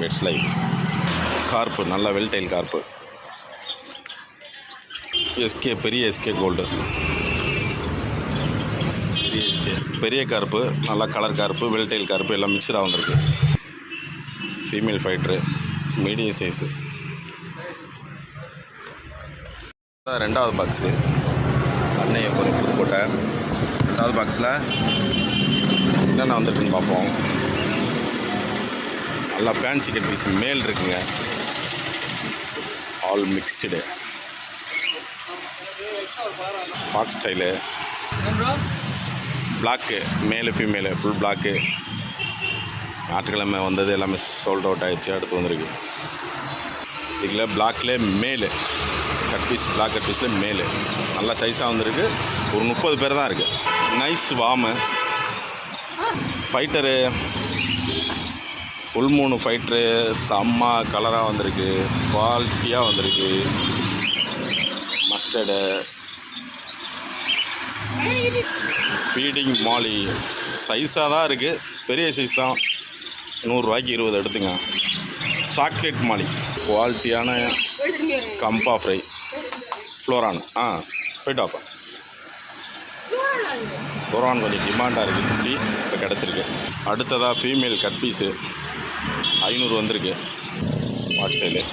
Pets life. Carp நல்ல veiltail carp. எஸ்கே பெரிய எஸ்கே கோல்டு. பெரிய கார்ப்பு, நல்லா கலர் கார்ப்பு, வெல்டைல் கார்ப்பு எல்லாம் மிக்சடாக வந்திருக்கு. Female ஃபைட்ரு, medium size. ரெண்டாவது பாக்ஸு அன்னையை கொஞ்சம் புதுக்கோட்டை. ரெண்டாவது பாக்ஸில் என்னென்ன வந்துருக்குன்னு பார்ப்போம். நல்லா ஃபேன்சி கட் பீஸ் மேல் இருக்குங்க, all mixed. Box style, black, male female full black. ஞாயிற்றுக்கிழமை வந்தது எல்லாமே சோல்ட் அவுட் ஆகிடுச்சு. அடுத்து வந்திருக்கு இதில் பிளாக்லேயே மேலு கட் பீஸ், பிளாக் கட் பீஸில் மேலு நல்லா சைஸாக வந்திருக்கு. ஒரு 30 பேர் தான் இருக்குது. நைஸ் வாமு ஃபைட்டரு, ஃபுல் மூணு ஃபைட்ரு, செம்ம கலராக வந்திருக்கு, குவாலிட்டியாக வந்திருக்கு. மஸ்டர்டு ஃபீடிங் மாலி சைஸாக தான் இருக்குது, பெரிய சைஸ் தான். 100 ரூபாய்க்கு 20 எடுத்துங்க. சாக்லேட் மாலி குவாலிட்டியான கம்பா ஃப்ரை. ஃப்ளோரான் போய்ட்டு வாப்பா. ஃப்ளோரான் கொஞ்சம் டிமாண்டாக இருக்குது, குட்டி இப்போ கிடச்சிருக்கு. அடுத்ததாக ஃபீமேல் கட் பீஸு 500 வந்திருக்கு. வாட் ஸ்டைலு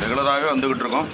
ரெகுலராகவே வந்துக்கிட்டு இருக்கோம்.